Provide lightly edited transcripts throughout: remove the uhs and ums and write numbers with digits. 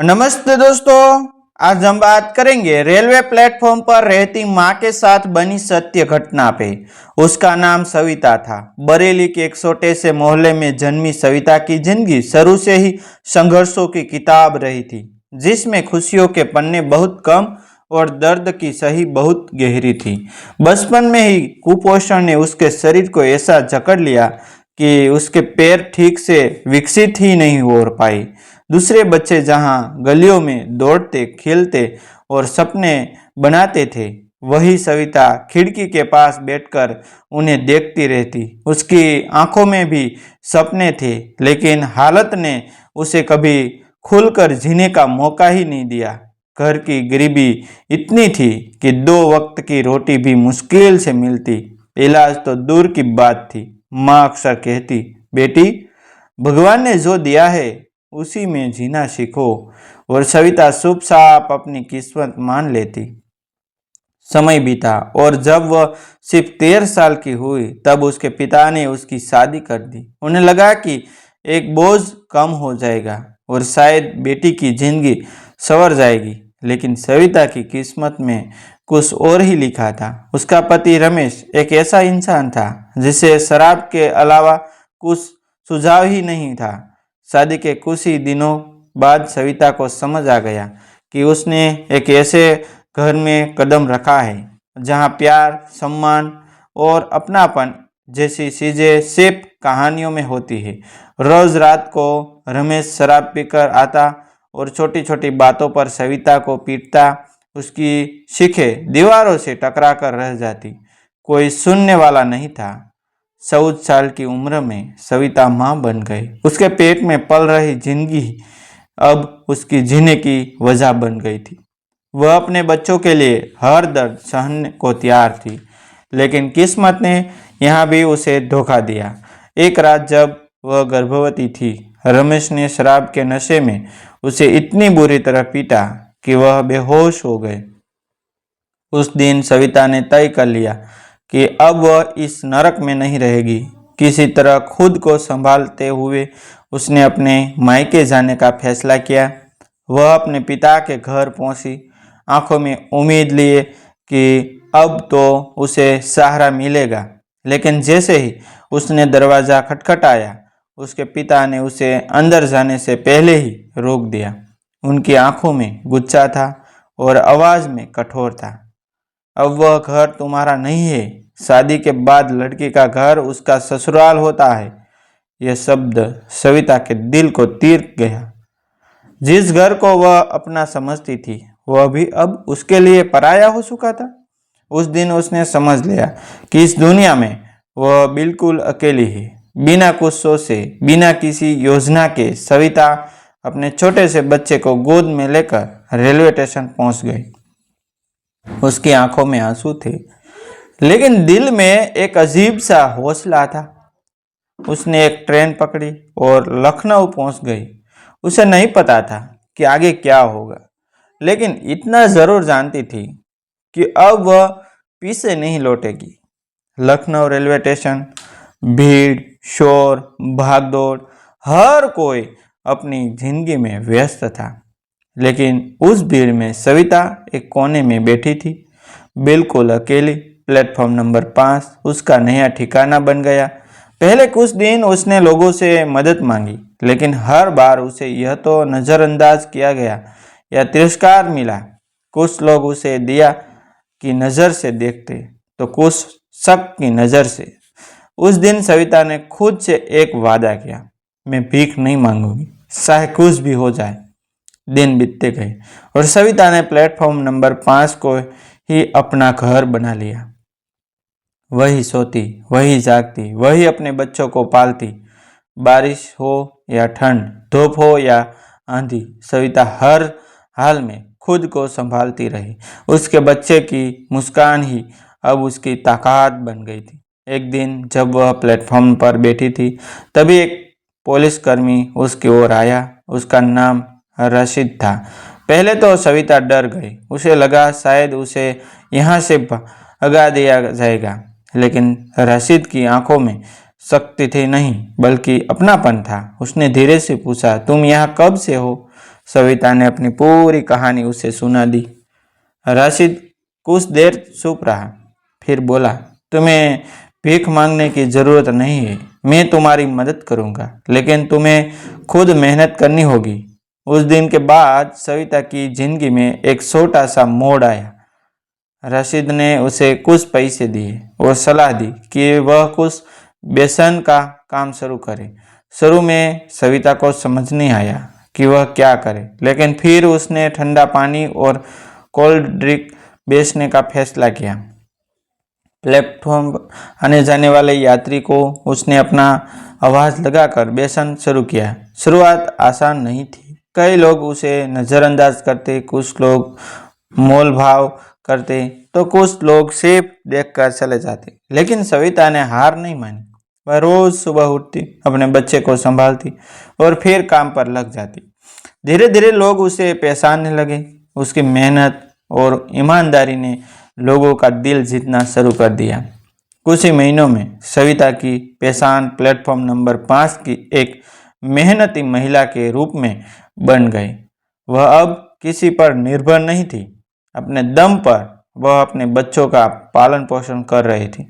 नमस्ते दोस्तों, आज हम बात करेंगे रेलवे प्लेटफॉर्म पर रहती मां के साथ बनी सत्य घटना पे। उसका नाम सविता था। बरेली के एक छोटे से मोहल्ले में जन्मी सविता की जिंदगी शुरू से ही संघर्षों की किताब रही थी, जिसमें खुशियों के पन्ने बहुत कम और दर्द की सही बहुत गहरी थी। बचपन में ही कुपोषण ने उसके शरीर को ऐसा जकड़ लिया कि उसके पैर ठीक से विकसित ही नहीं हो पाए। दूसरे बच्चे जहां गलियों में दौड़ते खेलते और सपने बनाते थे, वही सविता खिड़की के पास बैठकर उन्हें देखती रहती। उसकी आंखों में भी सपने थे, लेकिन हालत ने उसे कभी खुलकर जीने का मौका ही नहीं दिया। घर की गरीबी इतनी थी कि 2 वक्त की रोटी भी मुश्किल से मिलती, इलाज तो दूर की बात थी। माँ अक्सर कहती, बेटी, भगवान ने जो दिया है उसी में जीना सीखो। और सविता चुप साप अपनी किस्मत मान लेती। समय बीता और जब वह सिर्फ 13 साल की हुई, तब उसके पिता ने उसकी शादी कर दी। उन्हें लगा कि एक बोझ कम हो जाएगा और शायद बेटी की जिंदगी संवर जाएगी। लेकिन सविता की किस्मत में कुछ और ही लिखा था। उसका पति रमेश एक ऐसा इंसान था जिसे शराब के अलावा कुछ सुझाव ही नहीं था। शादी के कुछ ही दिनों बाद सविता को समझ आ गया कि उसने एक ऐसे घर में कदम रखा है जहां प्यार, सम्मान और अपनापन जैसी चीजें सिर्फ कहानियों में होती है। रोज रात को रमेश शराब पीकर आता और छोटी छोटी बातों पर सविता को पीटता। उसकी शिखें दीवारों से टकरा कर रह जाती। कोई सुनने वाला नहीं था। 14 साल की उम्र में सविता मां बन गई। उसके पेट में पल रही जिंदगी अब उसकी जीने की वजह बन गई थी। वह अपने बच्चों के लिए हर दर्द सहने को तैयार थी, लेकिन किस्मत ने यहाँ भी उसे धोखा दिया। एक रात जब वह गर्भवती थी, रमेश ने शराब के नशे में उसे इतनी बुरी तरह पीटा कि वह बेहोश हो गए। उस दिन सविता ने तय कर लिया कि अब वह इस नरक में नहीं रहेगी। किसी तरह खुद को संभालते हुए उसने अपने मायके जाने का फैसला किया। वह अपने पिता के घर पहुंची, आंखों में उम्मीद लिए कि अब तो उसे सहारा मिलेगा। लेकिन जैसे ही उसने दरवाज़ा खटखटाया, उसके पिता ने उसे अंदर जाने से पहले ही रोक दिया। उनकी आंखों में गुस्सा था और आवाज़ में कठोर था। अब वह घर तुम्हारा नहीं है। शादी के बाद लड़की का घर उसका ससुराल होता है। यह शब्द सविता के दिल को तीर गया। जिस घर को वह अपना समझती थी, वह भी अब उसके लिए पराया हो चुका था। उस दिन उसने समझ लिया कि इस दुनिया में वह बिल्कुल अकेली है। बिना कुछ सोचे, बिना किसी योजना के सविता अपने छोटे से बच्चे को गोद में लेकर रेलवे स्टेशन पहुंच गई। उसकी आंखों में आंसू थे, लेकिन दिल में एक अजीब सा हौसला था। उसने एक ट्रेन पकड़ी और लखनऊ पहुंच गई। उसे नहीं पता था कि आगे क्या होगा, लेकिन इतना जरूर जानती थी कि अब वह पीछे नहीं लौटेगी। लखनऊ रेलवे स्टेशन, भीड़, शोर, भागदौड़, हर कोई अपनी जिंदगी में व्यस्त था। लेकिन उस भीड़ में सविता एक कोने में बैठी थी, बिल्कुल अकेली। प्लेटफॉर्म नंबर 5 उसका नया ठिकाना बन गया। पहले कुछ दिन उसने लोगों से मदद मांगी, लेकिन हर बार उसे यह तो नज़रअंदाज किया गया या तिरस्कार मिला। कुछ लोग उसे दया की नज़र से देखते, तो कुछ शक की नज़र से। उस दिन सविता ने खुद से एक वादा किया, मैं भीख नहीं मांगूंगी, चाहे कुछ भी हो जाए। दिन बीतते गए और सविता ने प्लेटफॉर्म नंबर 5 को ही अपना घर बना लिया। वही सोती, वही जागती, वही अपने बच्चों को पालती। बारिश हो या ठंड, धूप हो या आंधी, सविता हर हाल में खुद को संभालती रही। उसके बच्चे की मुस्कान ही अब उसकी ताकत बन गई थी। एक दिन जब वह प्लेटफॉर्म पर बैठी थी, तभी एक पुलिसकर्मी उसकी ओर आया। उसका नाम रशीद था। पहले तो सविता डर गई। उसे लगा शायद उसे यहाँ से भगा दिया जाएगा, लेकिन रशीद की आंखों में शक्ति थी नहीं, बल्कि अपनापन था। उसने धीरे से पूछा, तुम यहाँ कब से हो? सविता ने अपनी पूरी कहानी उसे सुना दी। राशिद कुछ देर चुप रहा, फिर बोला, तुम्हें भीख मांगने की जरूरत नहीं है, मैं तुम्हारी मदद करूंगा, लेकिन तुम्हें खुद मेहनत करनी होगी। उस दिन के बाद सविता की जिंदगी में एक छोटा सा मोड़ आया। राशिद ने उसे कुछ पैसे दिए और सलाह दी कि वह कुछ बेसन का काम शुरू करे। शुरू में सविता को समझ नहीं आया कि वह क्या करे, लेकिन फिर उसने ठंडा पानी और कोल्ड ड्रिंक बेचने का फैसला किया। प्लेटफॉर्म आने जाने वाले यात्री को उसने अपना आवाज़ लगाकर बेचना शुरू किया। शुरुआत आसान नहीं थी। कई लोग उसे नज़रअंदाज करते, कुछ लोग मोल भाव करते, तो कुछ लोग सिर्फ देखकर चले जाते। लेकिन सविता ने हार नहीं मानी। वह रोज सुबह उठती, अपने बच्चे को संभालती और फिर काम पर लग जाती। धीरे धीरे लोग उसे पहचानने लगे। उसकी मेहनत और ईमानदारी ने लोगों का दिल जीतना शुरू कर दिया। कुछ ही महीनों में सविता की पहचान प्लेटफॉर्म नंबर 5 की एक मेहनती महिला के रूप में बन गई। वह अब किसी पर निर्भर नहीं थी। अपने दम पर वह अपने बच्चों का पालन पोषण कर रही थी।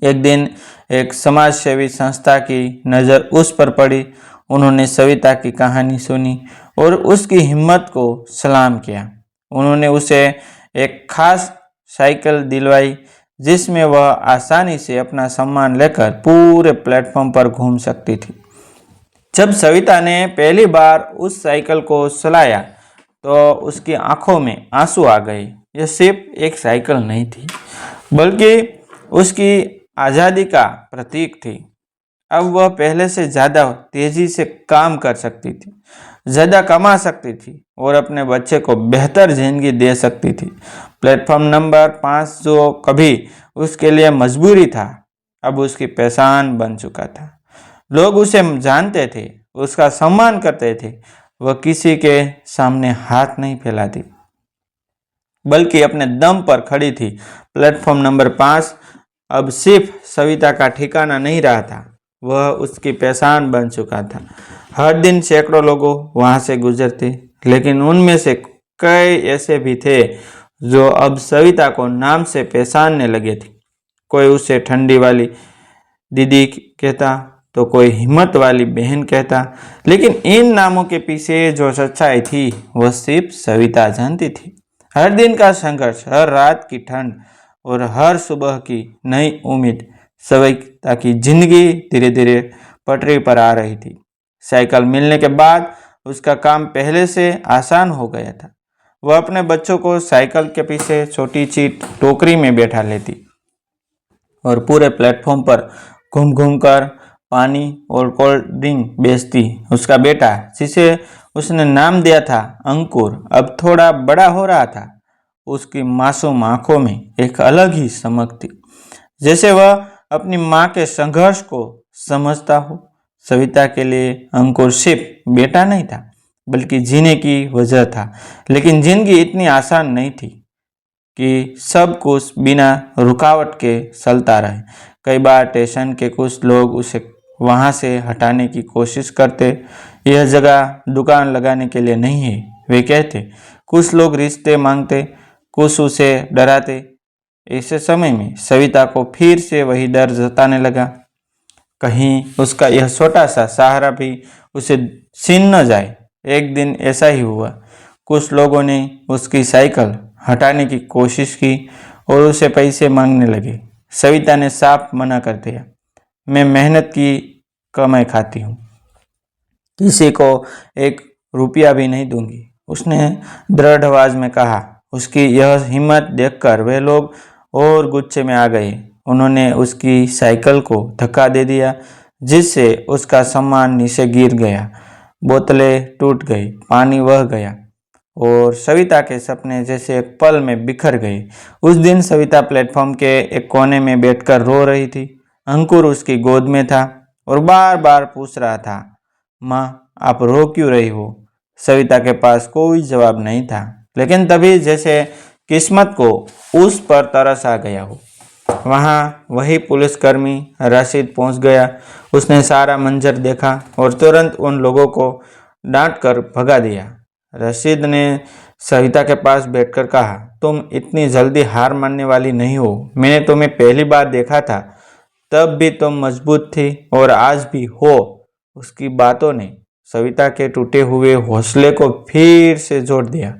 एक दिन एक समाज सेवी संस्था की नज़र उस पर पड़ी। उन्होंने सविता की कहानी सुनी और उसकी हिम्मत को सलाम किया। उन्होंने उसे एक खास साइकिल दिलवाई जिसमें वह आसानी से अपना सामान लेकर पूरे प्लेटफॉर्म पर घूम सकती थी। जब सविता ने पहली बार उस साइकिल को चलाया तो उसकी आंखों में आंसू आ गए। यह सिर्फ एक साइकिल नहीं थी, बल्कि उसकी आज़ादी का प्रतीक थी। अब वह पहले से ज़्यादा तेज़ी से काम कर सकती थी, ज़्यादा कमा सकती थी और अपने बच्चे को बेहतर जिंदगी दे सकती थी। प्लेटफॉर्म नंबर 5 जो कभी उसके लिए मजबूरी था, अब उसकी पहचान बन चुका था। लोग उसे जानते थे, उसका सम्मान करते थे। वह किसी के सामने हाथ नहीं फैलाती, बल्कि अपने दम पर खड़ी थी। प्लेटफॉर्म नंबर 5 अब सिर्फ सविता का ठिकाना नहीं रहा था, वह उसकी पहचान बन चुका था। हर दिन सैकड़ों लोगों वहां से गुजरते, लेकिन उनमें से कई ऐसे भी थे जो अब सविता को नाम से पहचानने लगे थे। कोई उसे ठंडी वाली दीदी कहता, तो कोई हिम्मत वाली बहन कहता, लेकिन इन नामों के पीछे जो सच्चाई थी वह सिर्फ सविता जानती थी। हर दिन का संघर्ष, हर रात की ठंड और हर सुबह की नई उम्मीद, सविता की जिंदगी धीरे धीरे पटरी पर आ रही थी। साइकिल मिलने के बाद उसका काम पहले से आसान हो गया था। वह अपने बच्चों को साइकिल के पीछे छोटी सी टोकरी में बैठा लेती और पूरे प्लेटफॉर्म पर घूम घूम कर पानी और कोल्ड ड्रिंक बेचती। उसका बेटा, जिसे उसने नाम दिया था अंकुर, अब थोड़ा बड़ा हो रहा था। उसकी मासूम आंखों में एक अलग ही चमक थी, जैसे वह अपनी माँ के संघर्ष को समझता हो। सविता के लिए अंकुर सिर्फ बेटा नहीं था, बल्कि जीने की वजह था। लेकिन जिंदगी इतनी आसान नहीं थी कि सब कुछ बिना रुकावट के चलता रहे। कई बार स्टेशन के कुछ लोग उसे वहां से हटाने की कोशिश करते। यह जगह दुकान लगाने के लिए नहीं है, वे कहते। कुछ लोग रिश्ते मांगते, कुछ उसे डराते। ऐसे समय में सविता को फिर से वही डर जताने लगा, कहीं उसका यह छोटा सा सहारा भी उसे छीन न जाए। एक दिन ऐसा ही हुआ। कुछ लोगों ने उसकी साइकिल हटाने की कोशिश की और उसे पैसे मांगने लगे। सविता ने साफ मना कर दिया, मैं मेहनत की कमाई खाती हूँ, किसी को एक रुपया भी नहीं दूंगी, उसने दृढ़ आवाज में कहा। उसकी यह हिम्मत देखकर वे लोग और गुस्से में आ गए। उन्होंने उसकी साइकिल को धक्का दे दिया, जिससे उसका सामान नीचे गिर गया। बोतलें टूट गई, पानी बह गया और सविता के सपने जैसे एक पल में बिखर गए। उस दिन सविता प्लेटफॉर्म के एक कोने में बैठकर रो रही थी। अंकुर उसकी गोद में था और बार बार पूछ रहा था, माँ आप रो क्यों रही हो? सविता के पास कोई जवाब नहीं था, लेकिन तभी जैसे किस्मत को उस पर तरस आ गया हो। वहाँ वही पुलिसकर्मी राशिद पहुँच गया। उसने सारा मंजर देखा और तुरंत उन लोगों को डांट कर भगा दिया। रशीद ने सविता के पास बैठकर कहा, तुम इतनी जल्दी हार मानने वाली नहीं हो। मैंने तुम्हें पहली बार देखा था तब भी तुम मजबूत थी और आज भी हो। उसकी बातों ने सविता के टूटे हुए हौसले को फिर से जोड़ दिया।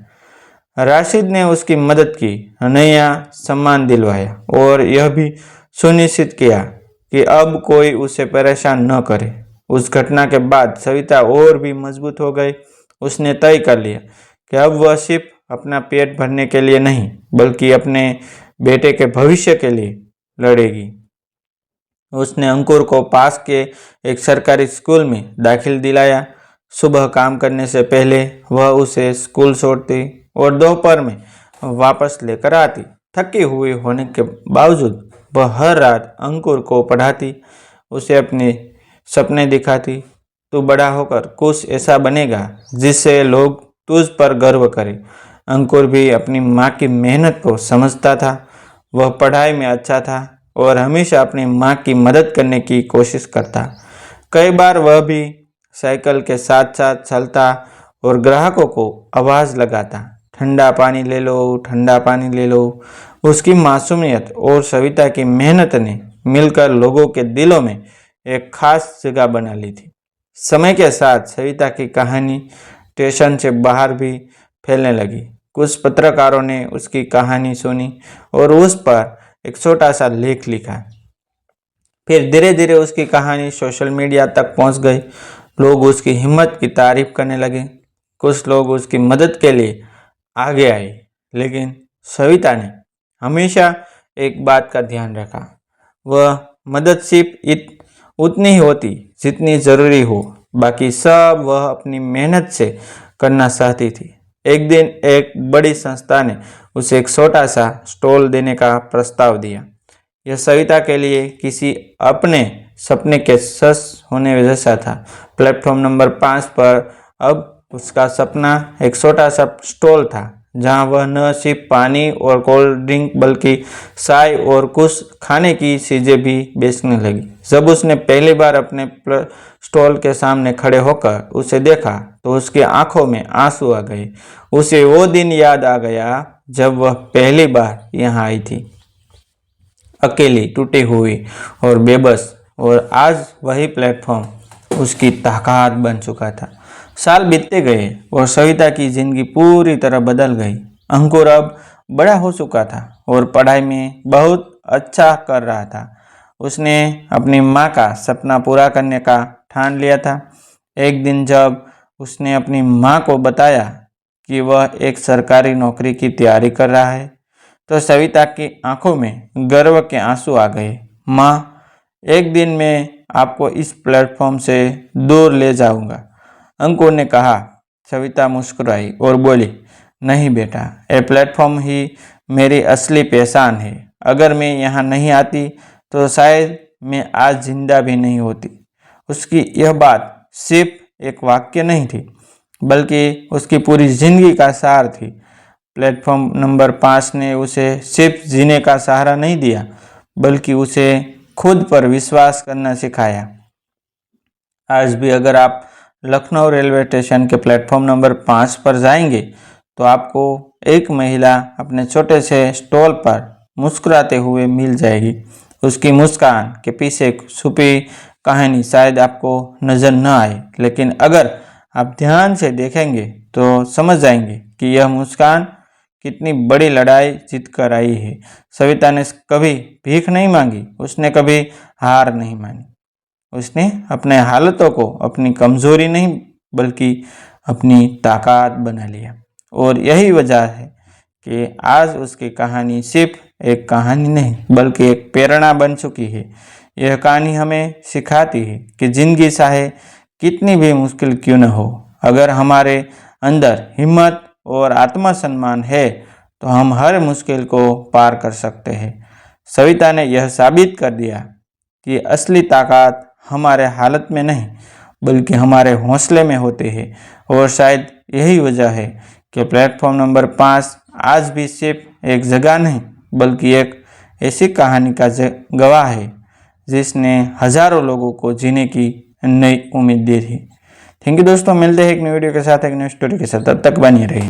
राशिद ने उसकी मदद की, नया सम्मान दिलवाया और यह भी सुनिश्चित किया कि अब कोई उसे परेशान न करे। उस घटना के बाद सविता और भी मजबूत हो गई। उसने तय कर लिया कि अब वह सिर्फ अपना पेट भरने के लिए नहीं बल्कि अपने बेटे के भविष्य के लिए लड़ेगी। उसने अंकुर को पास के एक सरकारी स्कूल में दाखिल दिलाया। सुबह काम करने से पहले वह उसे स्कूल छोड़ती और दोपहर में वापस लेकर आती। थकी हुई होने के बावजूद वह हर रात अंकुर को पढ़ाती, उसे अपने सपने दिखाती। तू बड़ा होकर कुछ ऐसा बनेगा जिससे लोग तुझ पर गर्व करें। अंकुर भी अपनी माँ की मेहनत को समझता था। वह पढ़ाई में अच्छा था और हमेशा अपनी माँ की मदद करने की कोशिश करता। कई बार वह भी साइकिल के साथ साथ चलता और ग्राहकों को आवाज़ लगाता, ठंडा पानी ले लो, ठंडा पानी ले लो। उसकी मासूमियत और सविता की मेहनत ने मिलकर लोगों के दिलों में एक खास जगह बना ली थी। समय के साथ सविता की कहानी स्टेशन से बाहर भी फैलने लगी। कुछ पत्रकारों ने उसकी कहानी सुनी और उस पर एक छोटा सा लेख लिखा। फिर धीरे धीरे उसकी कहानी सोशल मीडिया तक पहुंच गई। लोग उसकी हिम्मत की तारीफ करने लगे। कुछ लोग उसकी मदद के लिए आगे आए, लेकिन सविता ने हमेशा एक बात का ध्यान रखा। वह मदद सिर्फ उतनी ही होती जितनी ज़रूरी हो, बाकी सब वह अपनी मेहनत से करना चाहती थी। एक दिन एक बड़ी संस्था ने उसे एक छोटा सा स्टॉल देने का प्रस्ताव दिया। यह सविता के लिए किसी अपने सपने के सच होने जैसा था। प्लेटफॉर्म नंबर 5 पर अब उसका सपना एक छोटा सा स्टॉल था, जहां वह न सिर्फ पानी और कोल्ड ड्रिंक बल्कि चाय और कुछ खाने की चीज़ें भी बेचने लगी। जब उसने पहली बार अपने स्टॉल के सामने खड़े होकर उसे देखा तो उसकी आंखों में आंसू आ गए। उसे वो दिन याद आ गया जब वह पहली बार यहाँ आई थी, अकेली, टूटी हुई और बेबस, और आज वही प्लेटफॉर्म उसकी ताकत बन चुका था। साल बीतते गए और सविता की जिंदगी पूरी तरह बदल गई। अंकुर अब बड़ा हो चुका था और पढ़ाई में बहुत अच्छा कर रहा था। उसने अपनी माँ का सपना पूरा करने का ठान लिया था। एक दिन जब उसने अपनी माँ को बताया कि वह एक सरकारी नौकरी की तैयारी कर रहा है, तो सविता की आंखों में गर्व के आंसू आ गए। माँ, एक दिन मैं आपको इस प्लेटफॉर्म से दूर ले जाऊंगा, अंकुर ने कहा। सविता मुस्कुराई और बोली, नहीं बेटा, ये प्लेटफॉर्म ही मेरी असली पहचान है। अगर मैं यहाँ नहीं आती तो शायद मैं आज जिंदा भी नहीं होती। उसकी यह बात सिर्फ एक वाक्य नहीं थी, बल्कि उसकी पूरी जिंदगी का सार थी। प्लेटफॉर्म नंबर 5 ने उसे सिर्फ जीने का सहारा नहीं दिया, बल्कि उसे खुद पर विश्वास करना सिखाया। आज भी अगर आप लखनऊ रेलवे स्टेशन के प्लेटफॉर्म नंबर 5 पर जाएंगे तो आपको एक महिला अपने छोटे से स्टॉल पर मुस्कुराते हुए मिल जाएगी। उसकी मुस्कान के पीछे छुपी कहानी शायद आपको नज़र न आए, लेकिन अगर आप ध्यान से देखेंगे तो समझ जाएंगे कि यह मुस्कान कितनी बड़ी लड़ाई जीत कर आई है। सविता ने कभी भीख नहीं मांगी, उसने कभी हार नहीं मानी। उसने अपने हालतों को अपनी कमजोरी नहीं बल्कि अपनी ताकत बना लिया, और यही वजह है कि आज उसकी कहानी सिर्फ एक कहानी नहीं बल्कि एक प्रेरणा बन चुकी है। यह कहानी हमें सिखाती है कि जिंदगी चाहे कितनी भी मुश्किल क्यों न हो, अगर हमारे अंदर हिम्मत और आत्मसम्मान है तो हम हर मुश्किल को पार कर सकते हैं। सविता ने यह साबित कर दिया कि असली ताकत हमारे हालत में नहीं बल्कि हमारे हौसले में होते हैं, और शायद यही वजह है कि प्लेटफॉर्म नंबर 5 आज भी सिर्फ एक जगह नहीं बल्कि एक ऐसी कहानी का गवाह है जिसने हजारों लोगों को जीने की नई उम्मीद दी थी। थैंक यू दोस्तों, मिलते हैं एक न्यू वीडियो के साथ, एक न्यू स्टोरी के साथ, तब तक बनी रहिए।